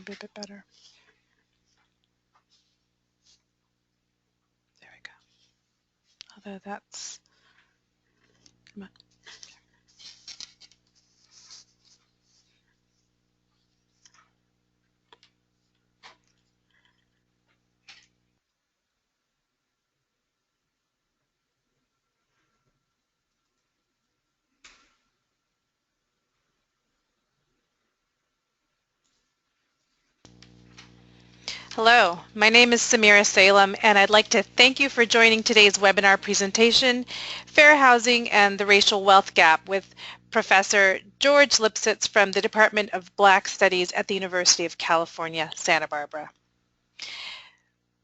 would be a bit better. There we go. Although that's, come on. Hello, my name is Samira Salem, and I'd like to thank you for joining today's webinar presentation, Fair Housing and the Racial Wealth Gap, with Professor George Lipsitz from the Department of Black Studies at the University of California, Santa Barbara.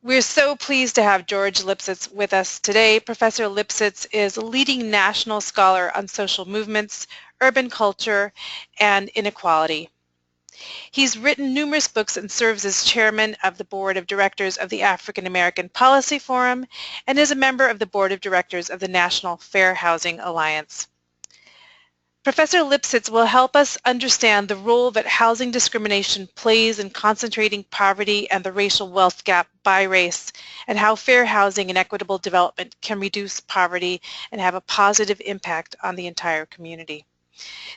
We're so pleased to have George Lipsitz with us today. Professor Lipsitz is a leading national scholar on social movements, urban culture, and inequality. He's written numerous books and serves as chairman of the board of directors of the African American Policy Forum and is a member of the board of directors of the National Fair Housing Alliance. Professor Lipsitz will help us understand the role that housing discrimination plays in concentrating poverty and the racial wealth gap by race, and how fair housing and equitable development can reduce poverty and have a positive impact on the entire community.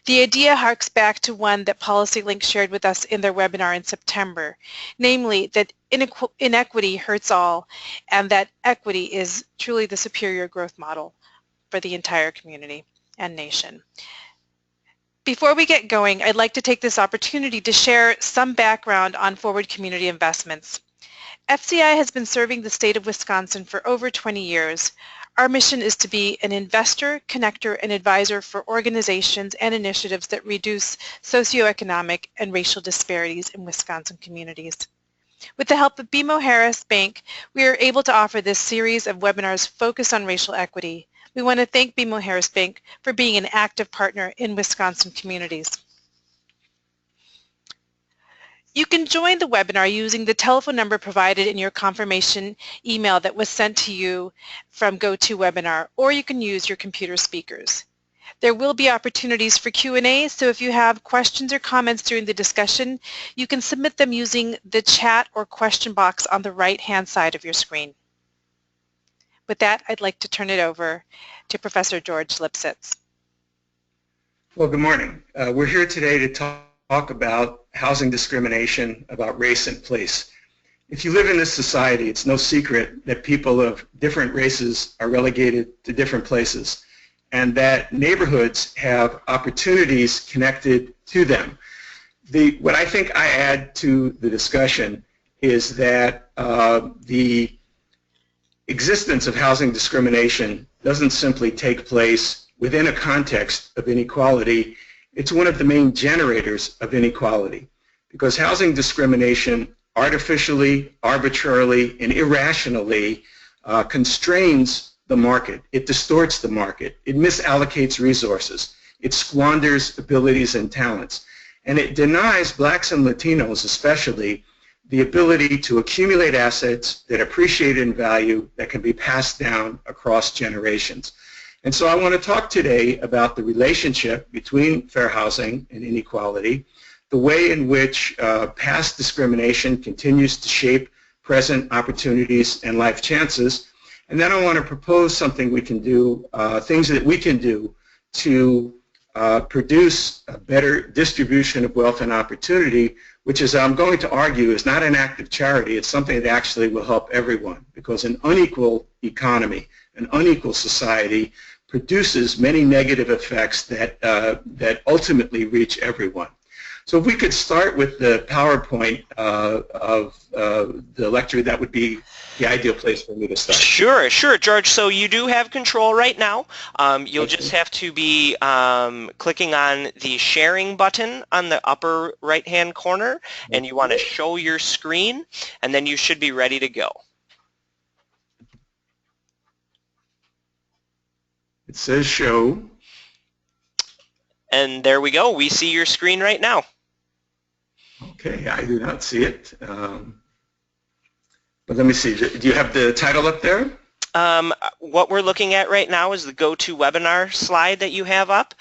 The idea harks back to one that PolicyLink shared with us in their webinar in September, namely that inequity hurts all and that equity is truly the superior growth model for the entire community and nation. Before we get going, I'd like to take this opportunity to share some background on Forward Community Investments. FCI has been serving the state of Wisconsin for over 20 years. Our mission is to be an investor, connector, and advisor for organizations and initiatives that reduce socioeconomic and racial disparities in Wisconsin communities. With the help of BMO Harris Bank, we are able to offer this series of webinars focused on racial equity. We want to thank BMO Harris Bank for being an active partner in Wisconsin communities. You can join the webinar using the telephone number provided in your confirmation email that was sent to you from GoToWebinar, or you can use your computer speakers. There will be opportunities for Q&A, so if you have questions or comments during the discussion, you can submit them using the chat or question box on the right-hand side of your screen. With that, I'd like to turn it over to Professor George Lipsitz. Well, good morning. We're here today to talk about housing discrimination, about race and place. If you live in this society, it's no secret that people of different races are relegated to different places, and that neighborhoods have opportunities connected to them. What I think I add to the discussion is that the existence of housing discrimination doesn't simply take place within a context of inequality. It's one of the main generators of inequality, because housing discrimination artificially, arbitrarily, and irrationally constrains the market. It distorts the market. It misallocates resources. It squanders abilities and talents. And it denies blacks and Latinos especially the ability to accumulate assets that appreciate in value that can be passed down across generations. And so I want to talk today about the relationship between fair housing and inequality, the way in which past discrimination continues to shape present opportunities and life chances, and then I want to propose something we can do, things that we can do to produce a better distribution of wealth and opportunity, which is, I'm going to argue, is not an act of charity. It's something that actually will help everyone, because an unequal economy, an unequal society produces many negative effects that, that ultimately reach everyone. So if we could start with the PowerPoint of the lecture, that would be the ideal place for me to start. Sure, George. So you do have control right now. You'll just have to be clicking on the sharing button on the upper right-hand corner, and you want to show your screen, and then you should be ready to go. It says show. And there we go. We see your screen right now. Okay, I do not see it. But let me see. Do you have the title up there? What we're looking at right now is the GoToWebinar slide that you have up,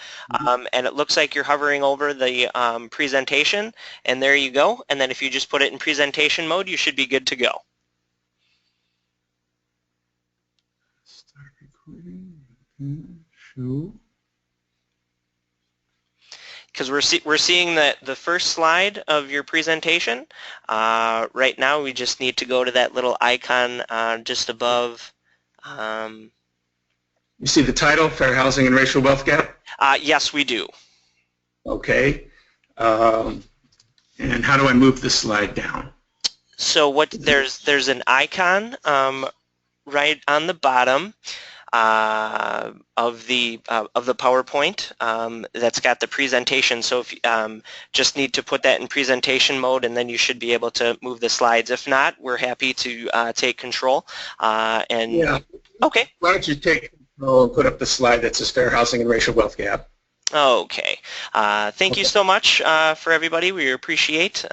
and it looks like you're hovering over the presentation, and there you go. And then if you just put it in presentation mode, you should be good to go. Start recording. Show. Because we're seeing that the first slide of your presentation. Right now, we just need to go to that little icon just above. You see the title, Fair Housing and Racial Wealth Gap? Yes, we do. Okay. And how do I move the slide down? So there's an icon right on the bottom of the PowerPoint that's got the presentation. So if just need to put that in presentation mode, and then you should be able to move the slides. If not, we're happy to take control. Yeah. Okay. Why don't you take control and put up the slide that says Fair Housing and Racial Wealth Gap? Okay. Thank you so much for everybody. We appreciate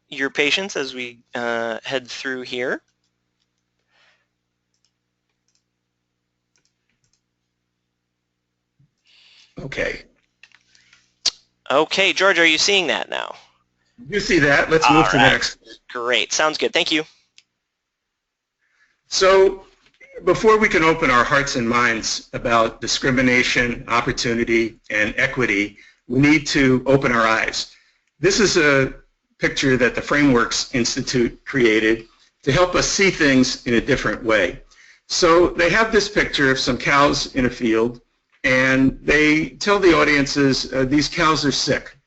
your patience as we head through here. Okay. Okay, George, are you seeing that now? You see that. Let's move to the next. Great. Sounds good. Thank you. So before we can open our hearts and minds about discrimination, opportunity, and equity, we need to open our eyes. This is a picture that the Frameworks Institute created to help us see things in a different way. So they have this picture of some cows in a field, and they tell the audiences these cows are sick.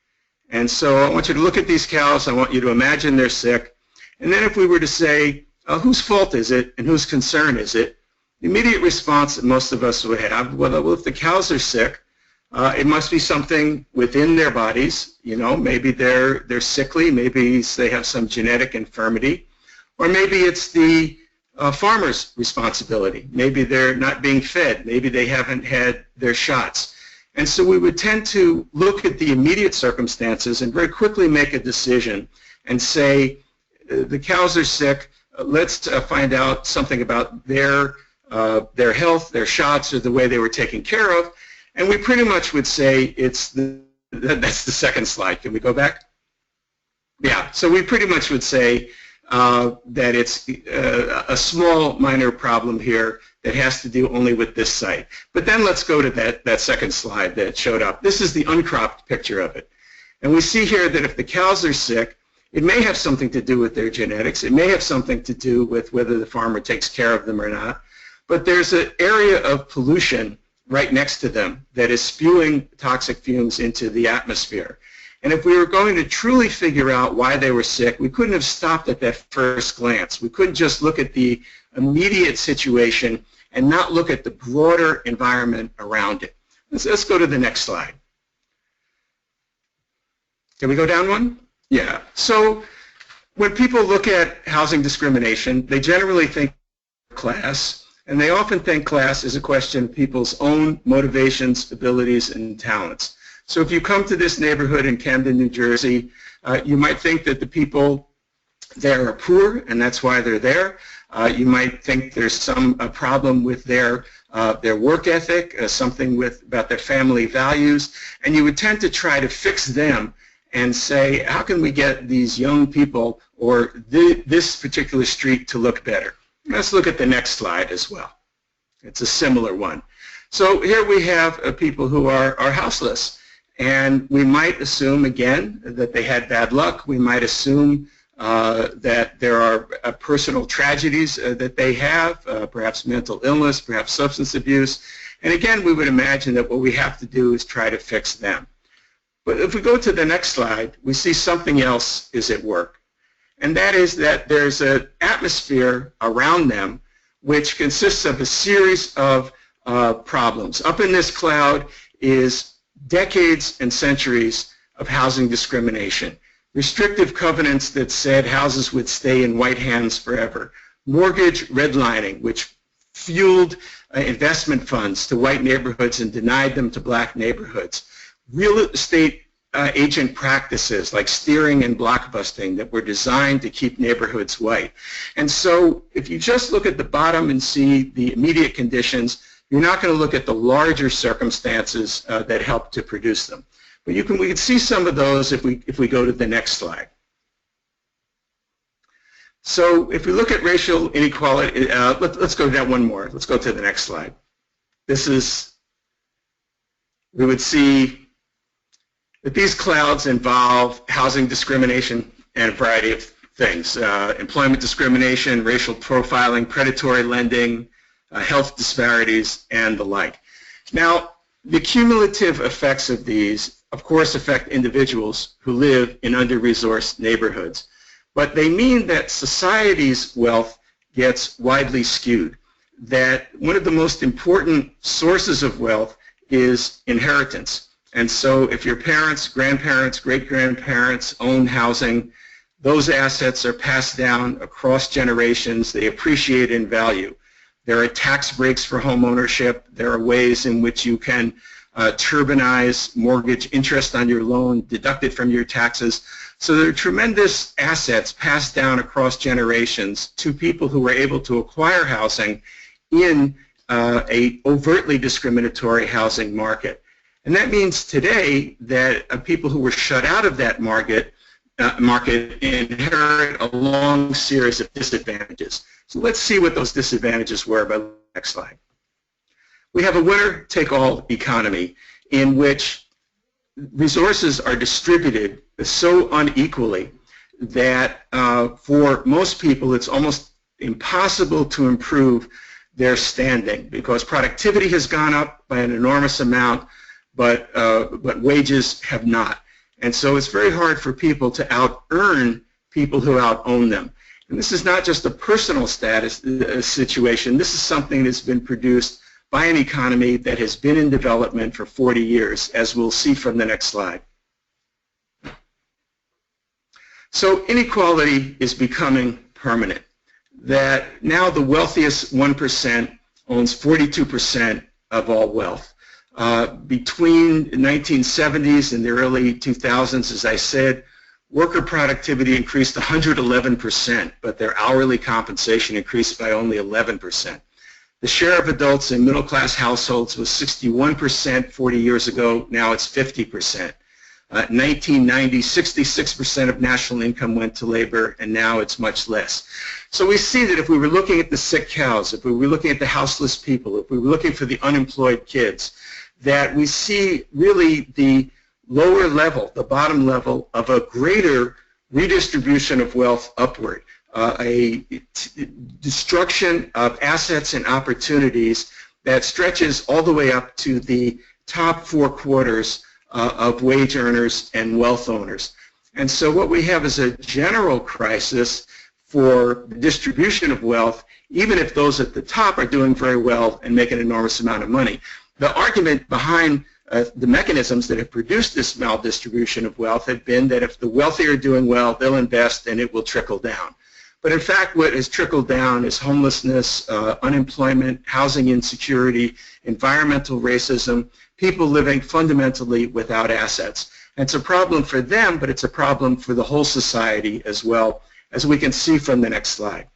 And so I want you to look at these cows. I want you to imagine they're sick. And then if we were to say, whose fault is it and whose concern is it? The immediate response that most of us would have, well, if the cows are sick, it must be something within their bodies. You know, maybe they're sickly, maybe they have some genetic infirmity, or maybe it's the farmer's responsibility. Maybe they're not being fed. Maybe they haven't had their shots. And so we would tend to look at the immediate circumstances and very quickly make a decision and say, the cows are sick. Let's find out something about their health, their shots, or the way they were taken care of. And we pretty much would say that's the second slide. Can we go back? Yeah, so we pretty much would say that it's a small minor problem here that has to do only with this site. But then let's go to that second slide that showed up. This is the uncropped picture of it. And we see here that if the cows are sick, it may have something to do with their genetics. It may have something to do with whether the farmer takes care of them or not. But there's an area of pollution right next to them that is spewing toxic fumes into the atmosphere. And if we were going to truly figure out why they were sick, we couldn't have stopped at that first glance. We couldn't just look at the immediate situation and not look at the broader environment around it. Let's go to the next slide. Can we go down one? Yeah. So when people look at housing discrimination, they generally think class, and they often think class is a question of people's own motivations, abilities, and talents. So if you come to this neighborhood in Camden, New Jersey, you might think that the people there are poor, and that's why they're there. You might think there's some problem with their work ethic, something about their family values, and you would tend to try to fix them and say, how can we get these young people or this particular street to look better? Let's look at the next slide as well. It's a similar one. So here we have people who are houseless. And we might assume, again, that they had bad luck. We might assume that there are personal tragedies that they have, perhaps mental illness, perhaps substance abuse. And again, we would imagine that what we have to do is try to fix them. But if we go to the next slide, we see something else is at work. And that is that there's an atmosphere around them which consists of a series of problems. Up in this cloud is decades and centuries of housing discrimination. Restrictive covenants that said houses would stay in white hands forever. Mortgage redlining, which fueled investment funds to white neighborhoods and denied them to black neighborhoods. Real estate agent practices like steering and blockbusting that were designed to keep neighborhoods white. And so if you just look at the bottom and see the immediate conditions, you're not going to look at the larger circumstances that help to produce them. But we can see some of those if we go to the next slide. So if we look at racial inequality, let's go down one more. Let's go to the next slide. We would see that these clouds involve housing discrimination and a variety of things. Employment discrimination, racial profiling, predatory lending, health disparities, and the like. Now, the cumulative effects of these, of course, affect individuals who live in under-resourced neighborhoods. But they mean that society's wealth gets widely skewed, that one of the most important sources of wealth is inheritance. And so if your parents, grandparents, great-grandparents own housing, those assets are passed down across generations. They appreciate in value. There are tax breaks for home ownership. There are ways in which you can turbinize mortgage interest on your loan, deduct it from your taxes. So there are tremendous assets passed down across generations to people who were able to acquire housing in a overtly discriminatory housing market. And that means today that people who were shut out of that market inherit a long series of disadvantages. So let's see what those disadvantages were by the next slide. We have a winner-take-all economy in which resources are distributed so unequally that for most people it's almost impossible to improve their standing because productivity has gone up by an enormous amount, but wages have not. And so it's very hard for people to out-earn people who out-own them. And this is not just a personal status situation. This is something that's been produced by an economy that has been in development for 40 years, as we'll see from the next slide. So inequality is becoming permanent, that now the wealthiest 1% owns 42% of all wealth. Between the 1970s and the early 2000s, as I said, worker productivity increased 111%, but their hourly compensation increased by only 11%. The share of adults in middle-class households was 61% 40 years ago. Now it's 50%. 1990, 66% of national income went to labor, and now it's much less. So we see that if we were looking at the sick cows, if we were looking at the houseless people, if we were looking for the unemployed kids, that we see really the lower level, the bottom level of a greater redistribution of wealth upward, a destruction of assets and opportunities that stretches all the way up to the top 4 quarters of wage earners and wealth owners. And so what we have is a general crisis for the distribution of wealth, even if those at the top are doing very well and make an enormous amount of money. The argument behind the mechanisms that have produced this maldistribution of wealth have been that if the wealthy are doing well, they'll invest and it will trickle down. But in fact, what has trickled down is homelessness, unemployment, housing insecurity, environmental racism, people living fundamentally without assets. And it's a problem for them, but it's a problem for the whole society as well, as we can see from the next slide.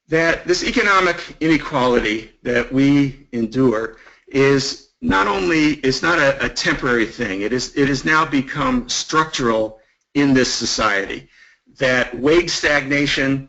That this economic inequality that we endure is not a temporary thing. It has now become structural in this society. That wage stagnation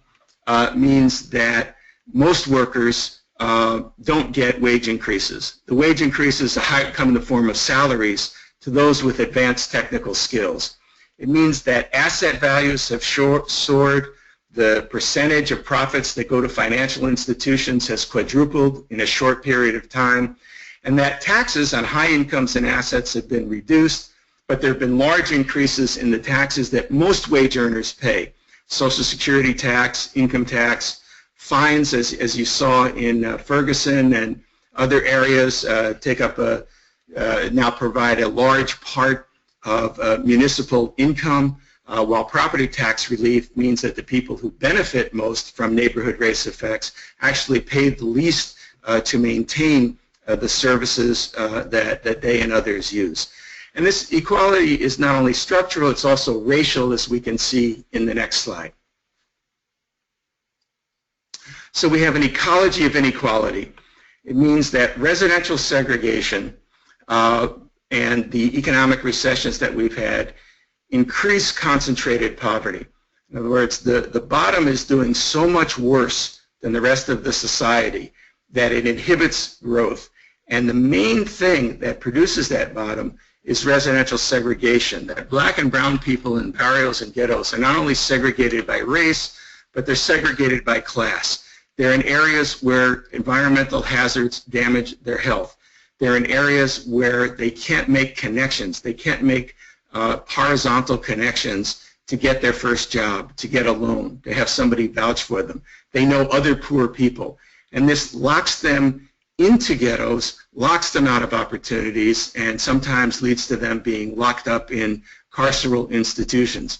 means that most workers don't get wage increases. The wage increases come in the form of salaries to those with advanced technical skills. It means that asset values have soared. The percentage of profits that go to financial institutions has quadrupled in a short period of time, and that taxes on high incomes and assets have been reduced, but there have been large increases in the taxes that most wage earners pay. Social Security tax, income tax, fines, as you saw in Ferguson and other areas, now provide a large part of municipal income, while property tax relief means that the people who benefit most from neighborhood race effects actually pay the least to maintain the services that they and others use. And this equality is not only structural, it's also racial, as we can see in the next slide. So we have an ecology of inequality. It means that residential segregation and the economic recessions that we've had increase concentrated poverty. In other words, the bottom is doing so much worse than the rest of the society that it inhibits growth. And the main thing that produces that bottom is residential segregation, that black and brown people in barrios and ghettos are not only segregated by race, but they're segregated by class. They're in areas where environmental hazards damage their health. They're in areas where they can't make connections. They can't make horizontal connections to get their first job, to get a loan, to have somebody vouch for them. They know other poor people. And this locks them into ghettos, locks them out of opportunities, and sometimes leads to them being locked up in carceral institutions.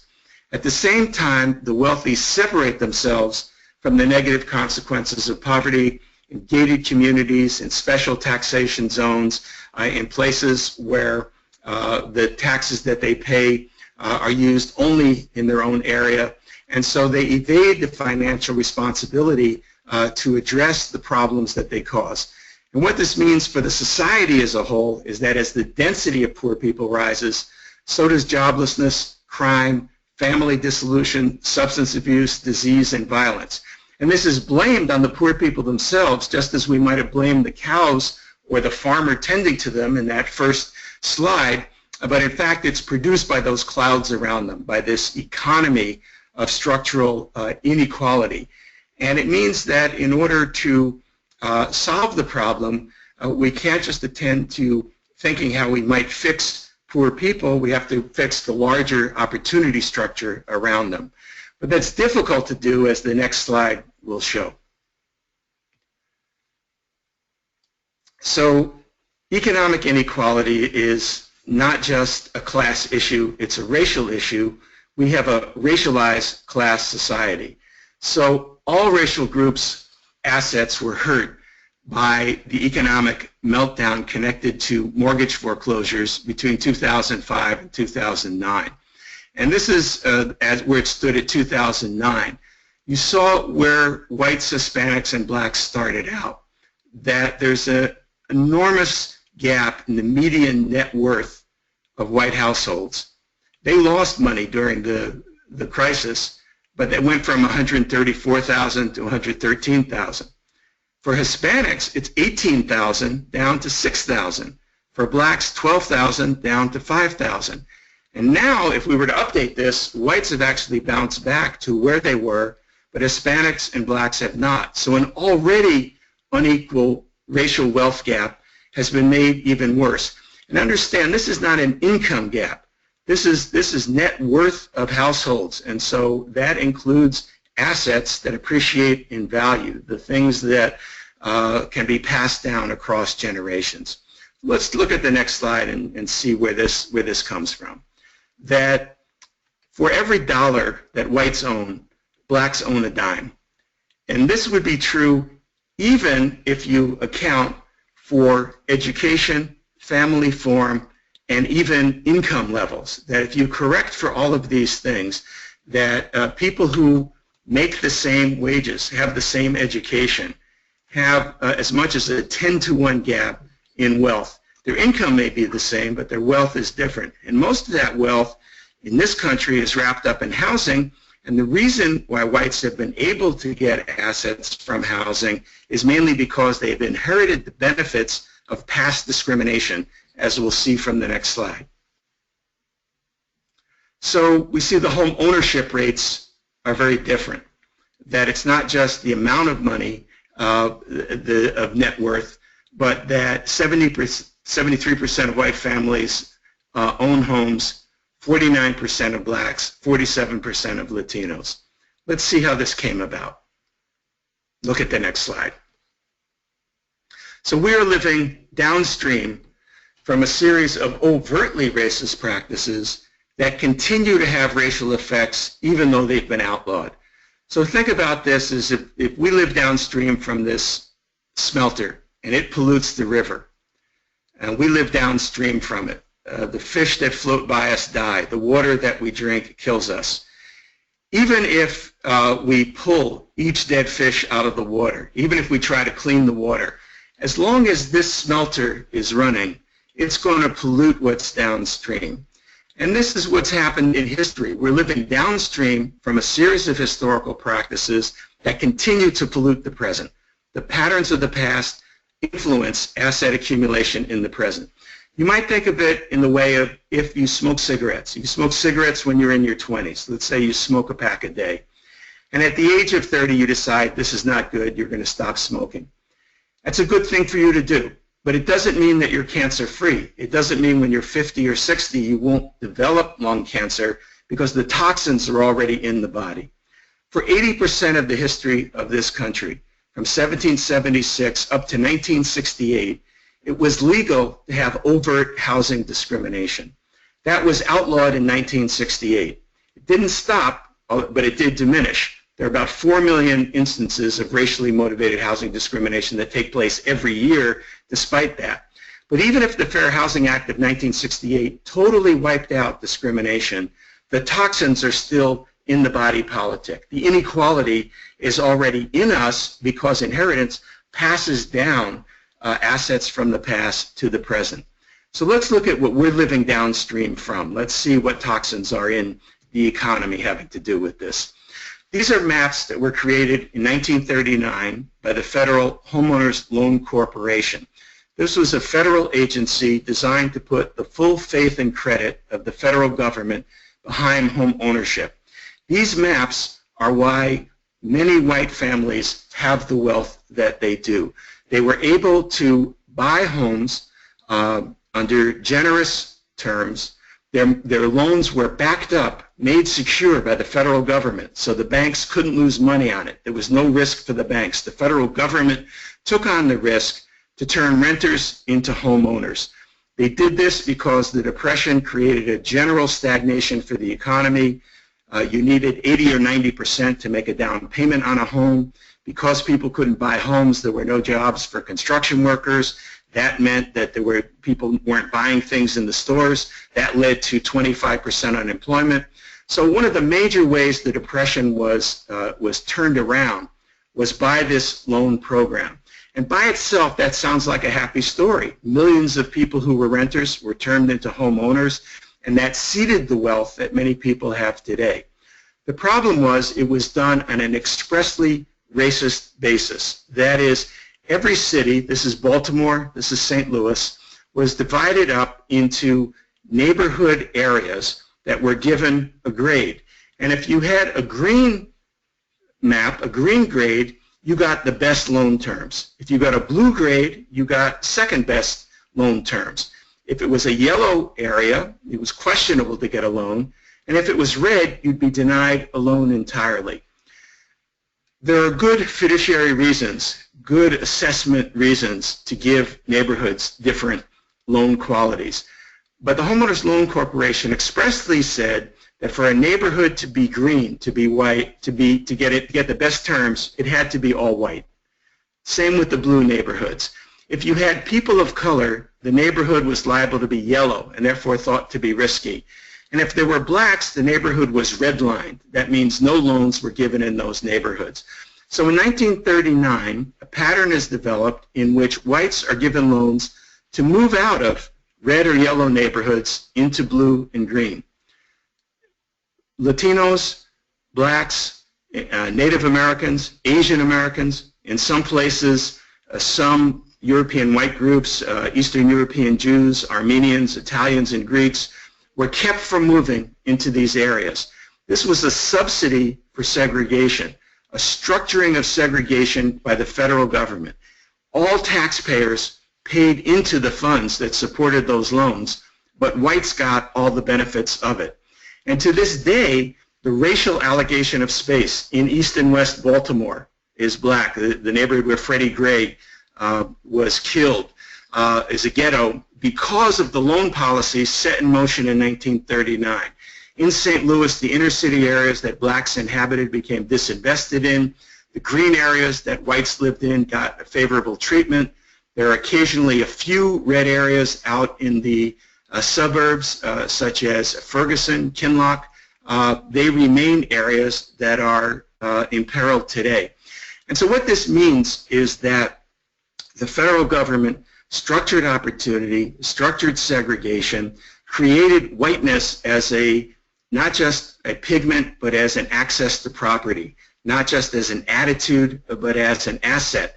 At the same time, the wealthy separate themselves from the negative consequences of poverty in gated communities, in special taxation zones, in places where the taxes that they pay are used only in their own area. And so they evade the financial responsibility to address the problems that they cause. And what this means for the society as a whole is that as the density of poor people rises, so does joblessness, crime, family dissolution, substance abuse, disease, and violence. And this is blamed on the poor people themselves, just as we might have blamed the cows or the farmer tending to them in that first slide. But in fact, it's produced by those clouds around them, by this economy of structural inequality. And it means that in order to solve the problem, we can't just attend to thinking how we might fix poor people. We have to fix the larger opportunity structure around them. But that's difficult to do, as the next slide will show. So economic inequality is not just a class issue, it's a racial issue. We have a racialized class society. So all racial groups' assets were hurt by the economic meltdown connected to mortgage foreclosures between 2005 and 2009. And this is where it stood at 2009. You saw where whites, Hispanics, and blacks started out, that there's an enormous gap in the median net worth of white households. They lost money during the crisis, but they went from $134,000 to $113,000. For Hispanics, it's $18,000 down to $6,000. For blacks, $12,000 down to $5,000. And now, if we were to update this, whites have actually bounced back to where they were, but Hispanics and blacks have not. So an already unequal racial wealth gap has been made even worse. And understand, this is not an income gap. This is net worth of households, and so that includes assets that appreciate in value, the things that can be passed down across generations. Let's look at the next slide and see where this comes from. That for every dollar that whites own, blacks own a dime. And this would be true even if you account for education, family form, and even income levels. That if you correct for all of these things, that people who make the same wages, have the same education, have as much as a 10-to-1 gap in wealth. Their income may be the same, but their wealth is different. And most of that wealth in this country is wrapped up in housing, and the reason why whites have been able to get assets from housing is mainly because they've inherited the benefits of past discrimination, as we'll see from the next slide. So we see the home ownership rates are very different, that it's not just the amount of money of net worth, but that 73% of white families own homes, 49% of blacks, 47% of Latinos. Let's see how this came about. Look at the next slide. So we are living downstream from a series of overtly racist practices that continue to have racial effects even though they've been outlawed. So think about this as if we live downstream from this smelter and it pollutes the river. And we live downstream from it. The fish that float by us die. The water that we drink kills us. Even if we pull each dead fish out of the water, even if we try to clean the water, as long as this smelter is running, it's going to pollute what's downstream. And this is what's happened in history. We're living downstream from a series of historical practices that continue to pollute the present. The patterns of the past influence asset accumulation in the present. You might think of it in the way of if you smoke cigarettes. You smoke cigarettes when you're in your 20s. Let's say you smoke a pack a day. And at the age of 30, you decide this is not good, you're going to stop smoking. That's a good thing for you to do, but it doesn't mean that you're cancer-free. It doesn't mean when you're 50 or 60 you won't develop lung cancer because the toxins are already in the body. For 80% of the history of this country, from 1776 up to 1968, it was legal to have overt housing discrimination. That was outlawed in 1968. It didn't stop, but it did diminish. There are about 4 million instances of racially motivated housing discrimination that take place every year despite that. But even if the Fair Housing Act of 1968 totally wiped out discrimination, the toxins are still in the body politic. The inequality is already in us because inheritance passes down assets from the past to the present. So let's look at what we're living downstream from. Let's see what toxins are in the economy having to do with this. These are maps that were created in 1939 by the Federal Homeowners Loan Corporation. This was a federal agency designed to put the full faith and credit of the federal government behind home ownership. These maps are why many white families have the wealth that they do. They were able to buy homes under generous terms. Their loans were backed up, made secure by the federal government, so the banks couldn't lose money on it. There was no risk for the banks. The federal government took on the risk to turn renters into homeowners. They did this because the Depression created a general stagnation for the economy. You needed 80 or 90% to make a down payment on a home. Because people couldn't buy homes, there were no jobs for construction workers. That meant that people weren't buying things in the stores. That led to 25% unemployment. So one of the major ways the Depression was turned around was by this loan program. And by itself, that sounds like a happy story. Millions of people who were renters were turned into homeowners, and that seeded the wealth that many people have today. The problem was it was done on an expressly racist basis. That is, every city, this is Baltimore, this is St. Louis, was divided up into neighborhood areas that were given a grade. And if you had a green map, a green grade, you got the best loan terms. If you got a blue grade, you got second best loan terms. If it was a yellow area, it was questionable to get a loan. And if it was red, you'd be denied a loan entirely. There are good fiduciary reasons, good assessment reasons to give neighborhoods different loan qualities. But the Homeowners Loan Corporation expressly said that for a neighborhood to be green, to be white, to get the best terms, it had to be all white. Same with the blue neighborhoods. If you had people of color, the neighborhood was liable to be yellow and therefore thought to be risky. And if there were blacks, the neighborhood was redlined. That means no loans were given in those neighborhoods. So in 1939, a pattern is developed in which whites are given loans to move out of red or yellow neighborhoods into blue and green. Latinos, blacks, Native Americans, Asian Americans, in some places, some European white groups, Eastern European Jews, Armenians, Italians, and Greeks, were kept from moving into these areas. This was a subsidy for segregation, a structuring of segregation by the federal government. All taxpayers paid into the funds that supported those loans, but whites got all the benefits of it. And to this day, the racial allocation of space in East and West Baltimore is black. The neighborhood where Freddie Gray was killed is a ghetto because of the loan policies set in motion in 1939. In St. Louis, the inner city areas that blacks inhabited became disinvested in. The green areas that whites lived in got favorable treatment. There are occasionally a few red areas out in the suburbs, such as Ferguson, Kinloch. They remain areas that are imperiled today. And so what this means is that the federal government structured opportunity, structured segregation, created whiteness as not just a pigment, but as an access to property, not just as an attitude, but as an asset.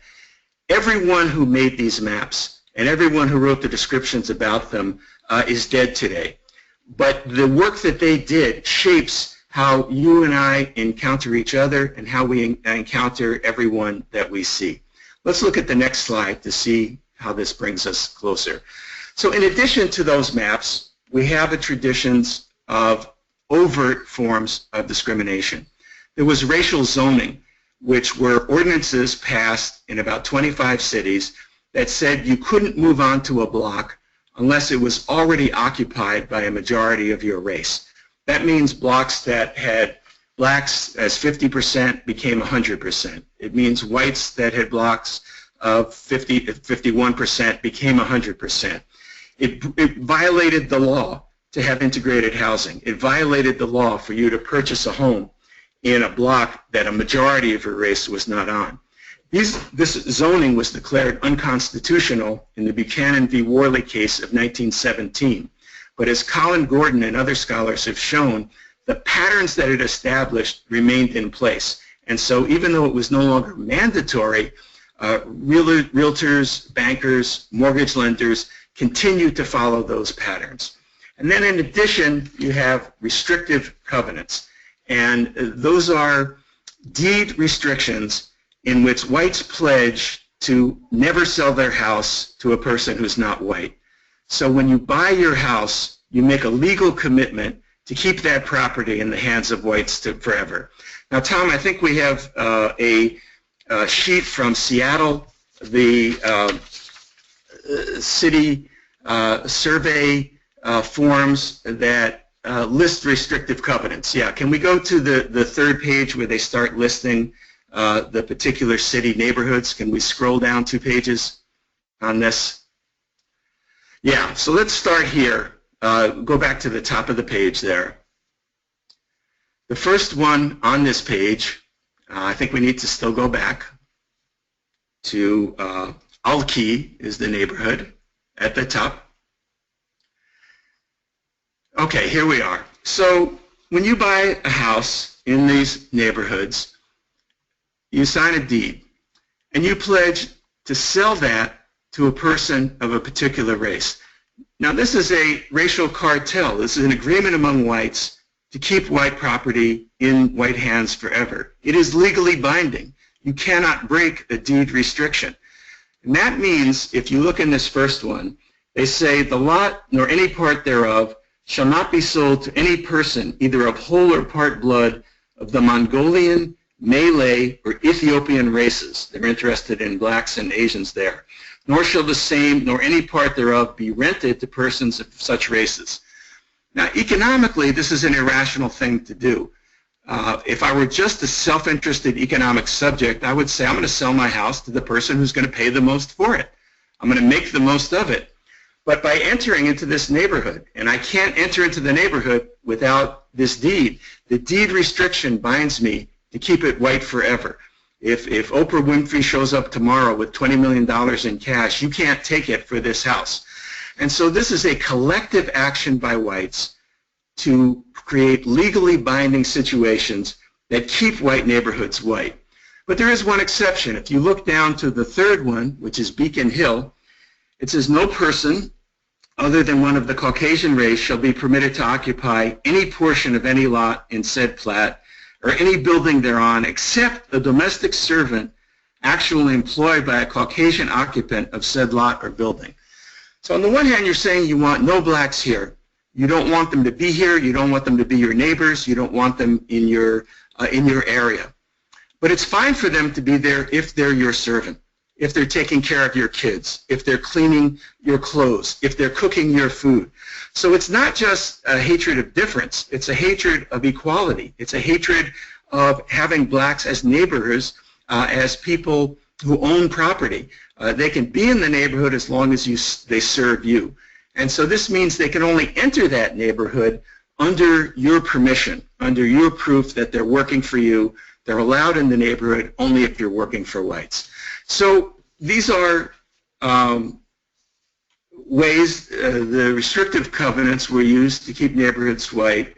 Everyone who made these maps and everyone who wrote the descriptions about them is dead today. But the work that they did shapes how you and I encounter each other and how we encounter everyone that we see. Let's look at the next slide to see how this brings us closer. So in addition to those maps, we have the traditions of overt forms of discrimination. There was racial zoning, which were ordinances passed in about 25 cities that said you couldn't move on to a block unless it was already occupied by a majority of your race. That means blocks that had blacks as 50% became 100%. It means whites that had blocks of 51% became 100%. It violated the law to have integrated housing. It violated the law for you to purchase a home in a block that a majority of your race was not on. This zoning was declared unconstitutional in the Buchanan v. Worley case of 1917. But as Colin Gordon and other scholars have shown, the patterns that it established remained in place. And so even though it was no longer mandatory, realtors, bankers, mortgage lenders continued to follow those patterns. And then in addition, you have restrictive covenants. And those are deed restrictions in which whites pledge to never sell their house to a person who's not white. So when you buy your house, you make a legal commitment to keep that property in the hands of whites forever. Now, Tom, I think we have a sheet from Seattle, the city survey forms that list restrictive covenants. Yeah, can we go to the third page where they start listing the particular city neighborhoods? Can we scroll down 2 pages on this? Yeah, so let's start here. Go back to the top of the page there. The first one on this page, I think we need to still go back to Alki is the neighborhood at the top. Okay, here we are. So when you buy a house in these neighborhoods, you sign a deed, and you pledge to sell that to a person of a particular race. Now, this is a racial cartel. This is an agreement among whites to keep white property in white hands forever. It is legally binding. You cannot break a deed restriction. And that means, if you look in this first one, they say, the lot nor any part thereof shall not be sold to any person, either of whole or part blood, of the Mongolian, Malay, or Ethiopian races. They're interested in blacks and Asians there. Nor shall the same, nor any part thereof, be rented to persons of such races. Now, economically, this is an irrational thing to do. If I were just a self-interested economic subject, I would say, I'm going to sell my house to the person who's going to pay the most for it. I'm going to make the most of it. But by entering into this neighborhood, and I can't enter into the neighborhood without this deed, the deed restriction binds me to keep it white forever. If Oprah Winfrey shows up tomorrow with $20 million in cash, you can't take it for this house. And so this is a collective action by whites to create legally binding situations that keep white neighborhoods white. But there is one exception. If you look down to the third one, which is Beacon Hill, it says no person other than one of the Caucasian race shall be permitted to occupy any portion of any lot in said plat or any building thereon except a domestic servant actually employed by a Caucasian occupant of said lot or building. So on the one hand, you're saying you want no blacks here. You don't want them to be here. You don't want them to be your neighbors. You don't want them in your area. But it's fine for them to be there if they're your servant, if they're taking care of your kids, if they're cleaning your clothes, if they're cooking your food. So it's not just a hatred of difference. It's a hatred of equality. It's a hatred of having blacks as neighbors, as people who own property. They can be in the neighborhood as long as they serve you. And so this means they can only enter that neighborhood under your permission, under your proof that they're working for you. They're allowed in the neighborhood only if you're working for whites. So these are ways the restrictive covenants were used to keep neighborhoods white.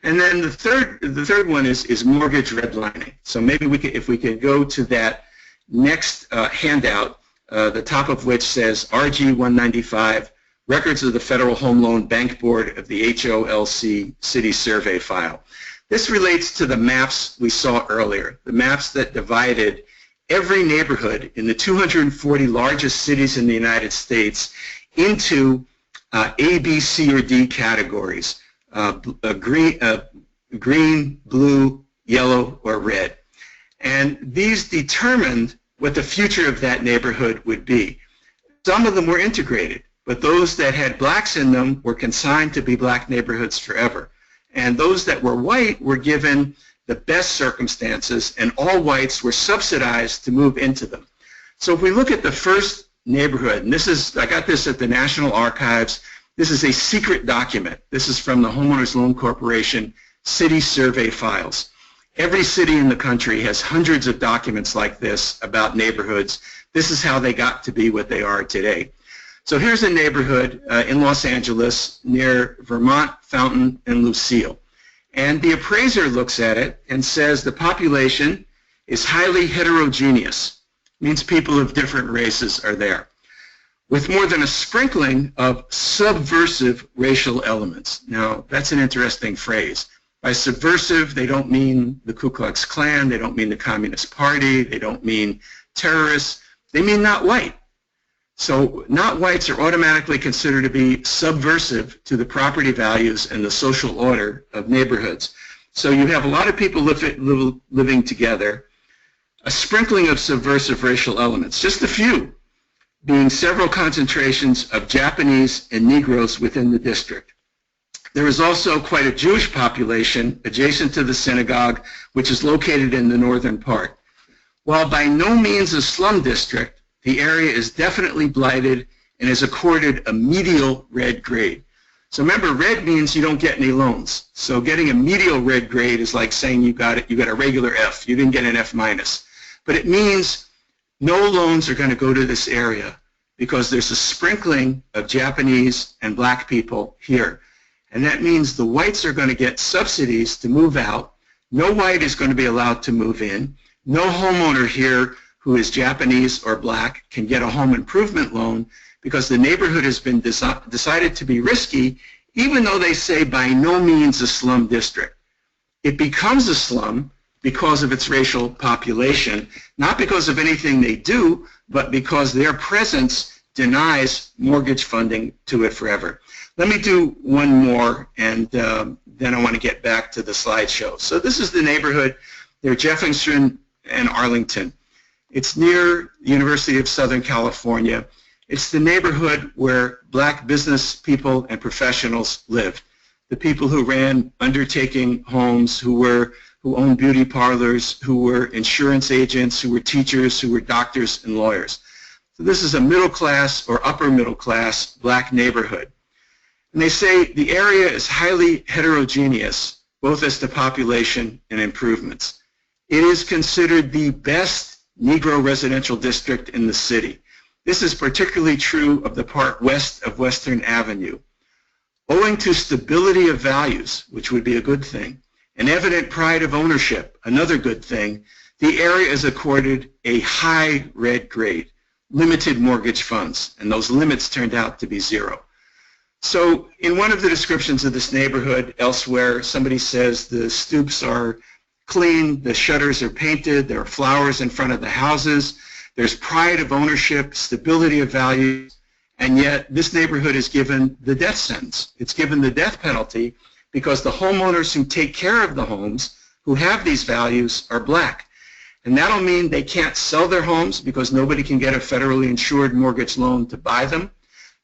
And then the third one is mortgage redlining. So maybe if we could go to that next handout, the top of which says RG 195, Records of the Federal Home Loan Bank Board of the HOLC City Survey File. This relates to the maps we saw earlier, the maps that divided every neighborhood in the 240 largest cities in the United States into A, B, C, or D categories, green, blue, yellow, or red. And these determined what the future of that neighborhood would be. Some of them were integrated, but those that had blacks in them were consigned to be black neighborhoods forever. And those that were white were given the best circumstances, and all whites were subsidized to move into them. So if we look at the first neighborhood, and I got this at the National Archives. This is a secret document. This is from the Homeowners Loan Corporation City Survey Files. Every city in the country has hundreds of documents like this about neighborhoods. This is how they got to be what they are today. So here's a neighborhood in Los Angeles near Vermont, Fountain, and Lucille. And the appraiser looks at it and says the population is highly heterogeneous. Means people of different races are there, with more than a sprinkling of subversive racial elements. Now, that's an interesting phrase. By subversive, they don't mean the Ku Klux Klan, they don't mean the Communist Party, they don't mean terrorists, they mean not white. So not whites are automatically considered to be subversive to the property values and the social order of neighborhoods. So you have a lot of people living together, a sprinkling of subversive racial elements, just a few, being several concentrations of Japanese and Negroes within the district. There is also quite a Jewish population adjacent to the synagogue, which is located in the northern part. While by no means a slum district, the area is definitely blighted and is accorded a medial red grade. So remember, red means you don't get any loans. So getting a medial red grade is like saying you got a regular F. You didn't get an F minus. But it means no loans are going to go to this area because there's a sprinkling of Japanese and black people here. And that means the whites are going to get subsidies to move out. No white is going to be allowed to move in. No homeowner here who is Japanese or black can get a home improvement loan because the neighborhood has been decided to be risky, even though they say by no means a slum district. It becomes a slum because of its racial population, not because of anything they do, but because their presence denies mortgage funding to it forever. Let me do one more, and then I want to get back to the slideshow. So this is the neighborhood near Jefferson and Arlington. It's near the University of Southern California. It's the neighborhood where black business people and professionals lived. The people who ran undertaking homes, who owned beauty parlors, who were insurance agents, who were teachers, who were doctors and lawyers. So this is a middle class or upper middle class black neighborhood. And they say the area is highly heterogeneous, both as to population and improvements. It is considered the best Negro residential district in the city. This is particularly true of the part west of Western Avenue. Owing to stability of values, which would be a good thing, and evident pride of ownership, another good thing, the area is accorded a high red grade, limited mortgage funds, and those limits turned out to be zero. So in one of the descriptions of this neighborhood elsewhere, somebody says the stoops are clean, the shutters are painted, there are flowers in front of the houses, there's pride of ownership, stability of values, and yet this neighborhood is given the death sentence. It's given the death penalty because the homeowners who take care of the homes, who have these values, are black. And that'll mean they can't sell their homes because nobody can get a federally insured mortgage loan to buy them.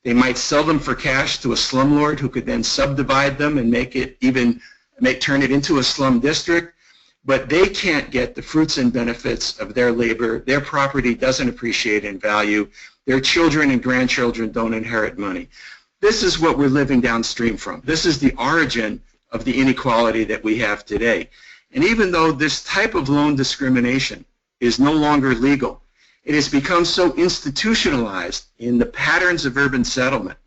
They might sell them for cash to a slumlord who could then subdivide them and turn it into a slum district. but they can't get the fruits and benefits of their labor. Their property doesn't appreciate in value. Their children and grandchildren don't inherit money. This is what we're living downstream from. This is the origin of the inequality that we have today. And even though this type of loan discrimination is no longer legal, it has become so institutionalized in the patterns of urban settlement,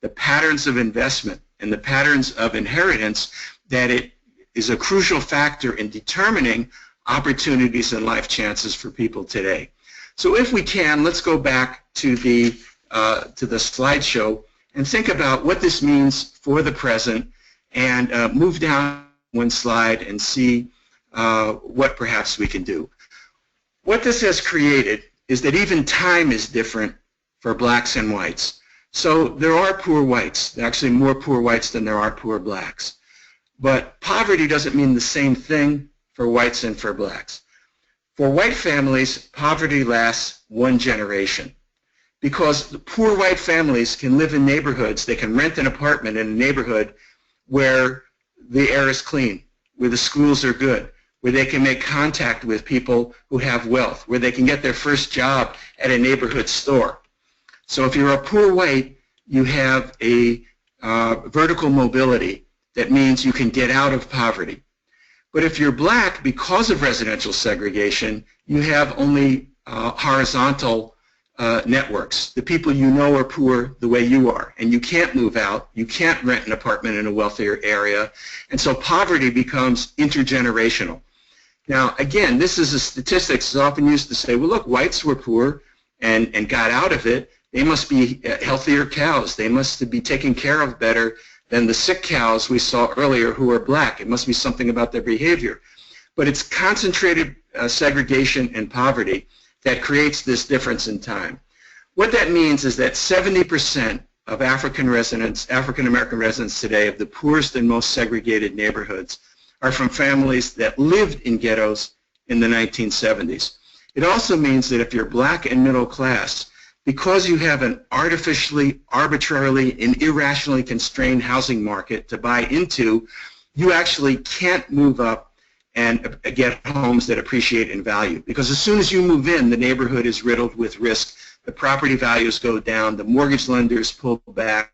the patterns of investment, and the patterns of inheritance that it is a crucial factor in determining opportunities and life chances for people today. So if we can, let's go back to the slideshow and think about what this means for the present, and move down one slide and see what perhaps we can do. What this has created is that even time is different for blacks and whites. So there are poor whites, there are actually more poor whites than there are poor blacks. But poverty doesn't mean the same thing for whites and for blacks. For white families, poverty lasts one generation, because the poor white families can live in neighborhoods, they can rent an apartment in a neighborhood where the air is clean, where the schools are good, where they can make contact with people who have wealth, where they can get their first job at a neighborhood store. So if you're a poor white, you have a vertical mobility. That means you can get out of poverty. But if you're black, because of residential segregation, you have only horizontal networks. The people you know are poor the way you are, and you can't move out, you can't rent an apartment in a wealthier area, and so poverty becomes intergenerational. Now, again, this is a statistic that's often used to say, well, look, whites were poor and got out of it. They must be healthier cows. They must be taken care of better than the sick cows we saw earlier who are black. It must be something about their behavior. But it's concentrated segregation and poverty that creates this difference in time. What that means is that 70% of African American residents today of the poorest and most segregated neighborhoods are from families that lived in ghettos in the 1970s. It also means that if you're black and middle class, because you have an artificially, arbitrarily, and irrationally constrained housing market to buy into, you actually can't move up and get homes that appreciate in value. Because as soon as you move in, the neighborhood is riddled with risk. The property values go down. The mortgage lenders pull back.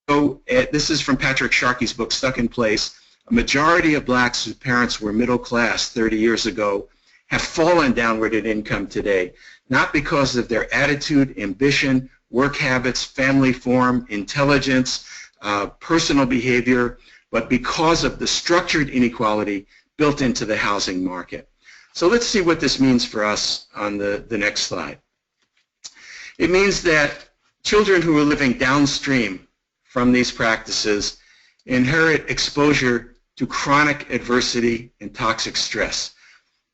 So this is from Patrick Sharkey's book, Stuck in Place. A majority of blacks whose parents were middle class 30 years ago have fallen downward in income today, not because of their attitude, ambition, work habits, family form, intelligence, personal behavior, but because of the structured inequality built into the housing market. So let's see what this means for us on the next slide. It means that children who are living downstream from these practices inherit exposure to chronic adversity and toxic stress.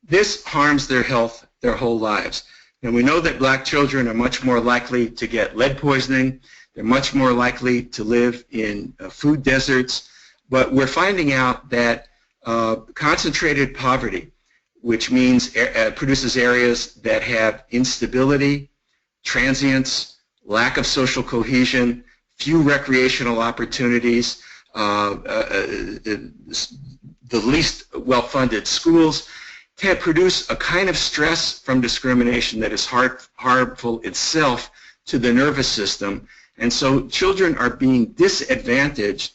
This harms their health their whole lives. And we know that black children are much more likely to get lead poisoning. They're much more likely to live in food deserts. But we're finding out that concentrated poverty, which means produces areas that have instability, transience, lack of social cohesion, few recreational opportunities, the least well-funded schools, can produce a kind of stress from discrimination that is harmful itself to the nervous system. And so children are being disadvantaged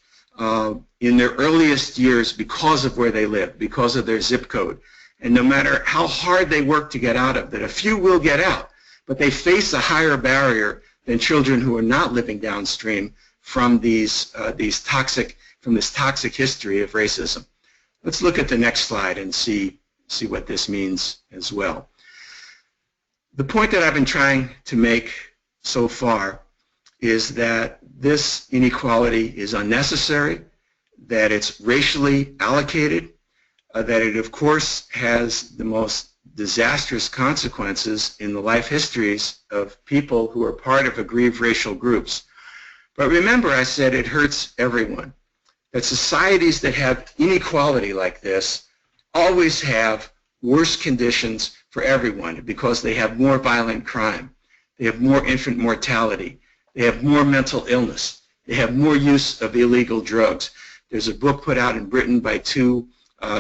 in their earliest years because of where they live, because of their zip code. And no matter how hard they work to get out of it, a few will get out, but they face a higher barrier than children who are not living downstream from this toxic history of racism. Let's look at the next slide and see what this means as well. The point that I've been trying to make so far is that this inequality is unnecessary, that it's racially allocated, that it of course has the most disastrous consequences in the life histories of people who are part of aggrieved racial groups. But remember, I said it hurts everyone. That societies that have inequality like this always have worse conditions for everyone because they have more violent crime, they have more infant mortality, they have more mental illness, they have more use of illegal drugs. There's a book put out in Britain by two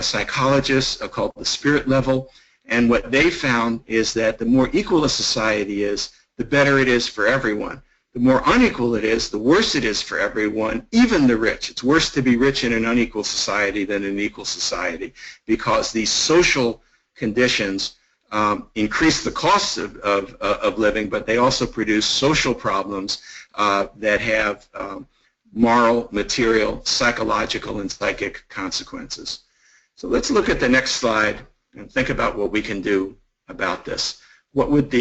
psychologists called the spirit level, and what they found is that the more equal a society is, the better it is for everyone. The more unequal it is, the worse it is for everyone, even the rich. It's worse to be rich in an unequal society than an equal society, because these social conditions increase the costs of living, but they also produce social problems that have moral, material, psychological, and psychic consequences. So let's look at the next slide and think about what we can do about this. What would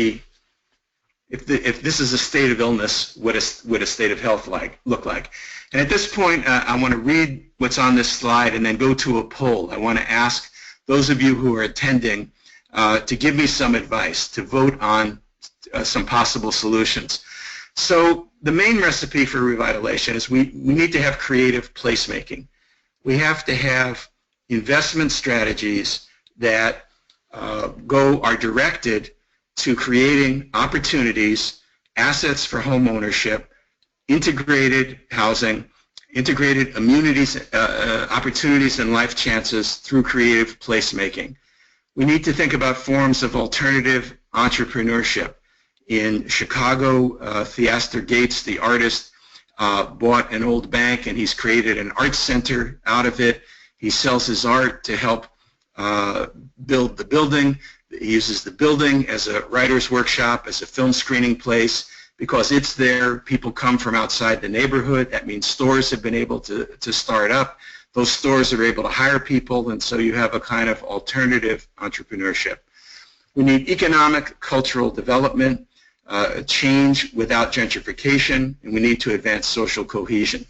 if this is a state of illness, what would a state of health look like? And at this point, I want to read what's on this slide and then go to a poll. I want to ask those of you who are attending to give me some advice, to vote on some possible solutions. So the main recipe for revitalization is we need to have creative placemaking. We have to have investment strategies that are directed to creating opportunities, assets for home ownership, integrated housing, integrated immunities, opportunities and life chances through creative placemaking. We need to think about forms of alternative entrepreneurship. In Chicago, Theaster Gates, the artist, bought an old bank and he's created an art center out of it. He sells his art to help build the building. He uses the building as a writer's workshop, as a film screening place. Because it's there, people come from outside the neighborhood. That means stores have been able to start up. Those stores are able to hire people, and so you have a kind of alternative entrepreneurship. We need economic, cultural development, change without gentrification, and we need to advance social cohesion.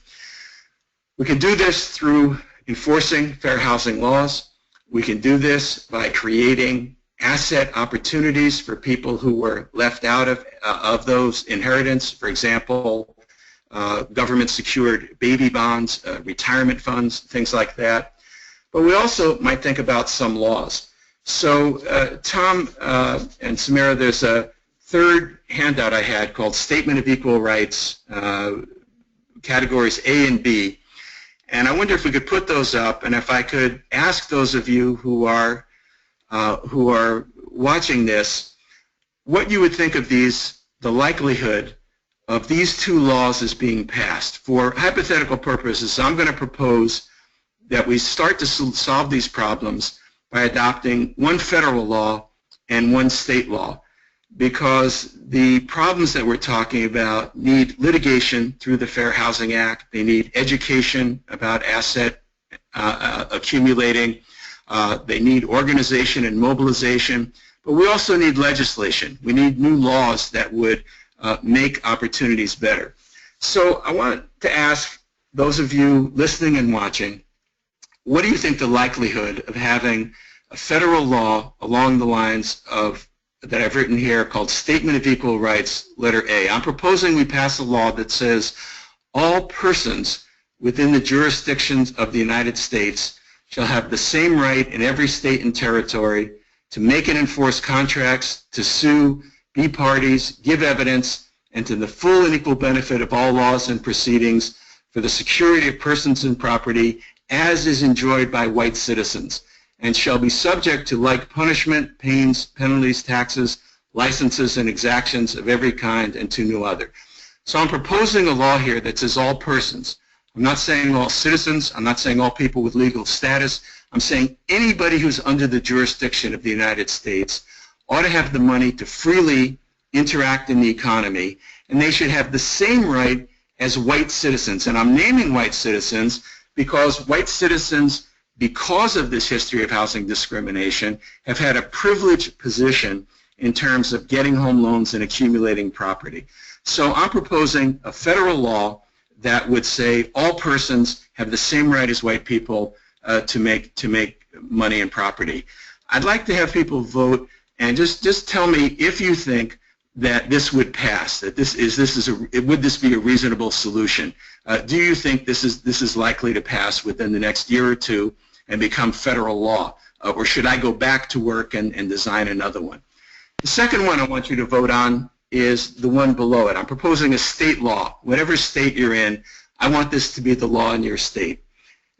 We can do this through enforcing fair housing laws. We can do this by creating asset opportunities for people who were left out of those inheritance. For example, government-secured baby bonds, retirement funds, things like that. But we also might think about some laws. So Tom and Samira, there's a third handout I had called Statement of Equal Rights, categories A and B. And I wonder if we could put those up, and if I could ask those of you who are watching this, what you would think of these, the likelihood of these two laws as being passed. For hypothetical purposes, I'm going to propose that we start to solve these problems by adopting one federal law and one state law, because the problems that we're talking about need litigation through the Fair Housing Act. They need education about asset accumulating. They need organization and mobilization, but we also need legislation. We need new laws that would make opportunities better. So I want to ask those of you listening and watching, what do you think the likelihood of having a federal law along the lines of that I've written here called Statement of Equal Rights, letter A? I'm proposing we pass a law that says all persons within the jurisdictions of the United States shall have the same right in every state and territory to make and enforce contracts, to sue, be parties, give evidence, and to the full and equal benefit of all laws and proceedings for the security of persons and property as is enjoyed by white citizens, and shall be subject to like punishment, pains, penalties, taxes, licenses, and exactions of every kind, and to no other. So I'm proposing a law here that says all persons. I'm not saying all citizens. I'm not saying all people with legal status. I'm saying anybody who's under the jurisdiction of the United States ought to have the money to freely interact in the economy, and they should have the same right as white citizens. And I'm naming white citizens because white citizens, because of this history of housing discrimination, have had a privileged position in terms of getting home loans and accumulating property. So I'm proposing a federal law that would say all persons have the same right as white people to make money and property. I'd like to have people vote and just tell me if you think that this would pass, that would this be a reasonable solution? Do you think this is likely to pass within the next year or two and become federal law, or should I go back to work and design another one? The second one I want you to vote on is the one below it. I'm proposing a state law. Whatever state you're in, I want this to be the law in your state.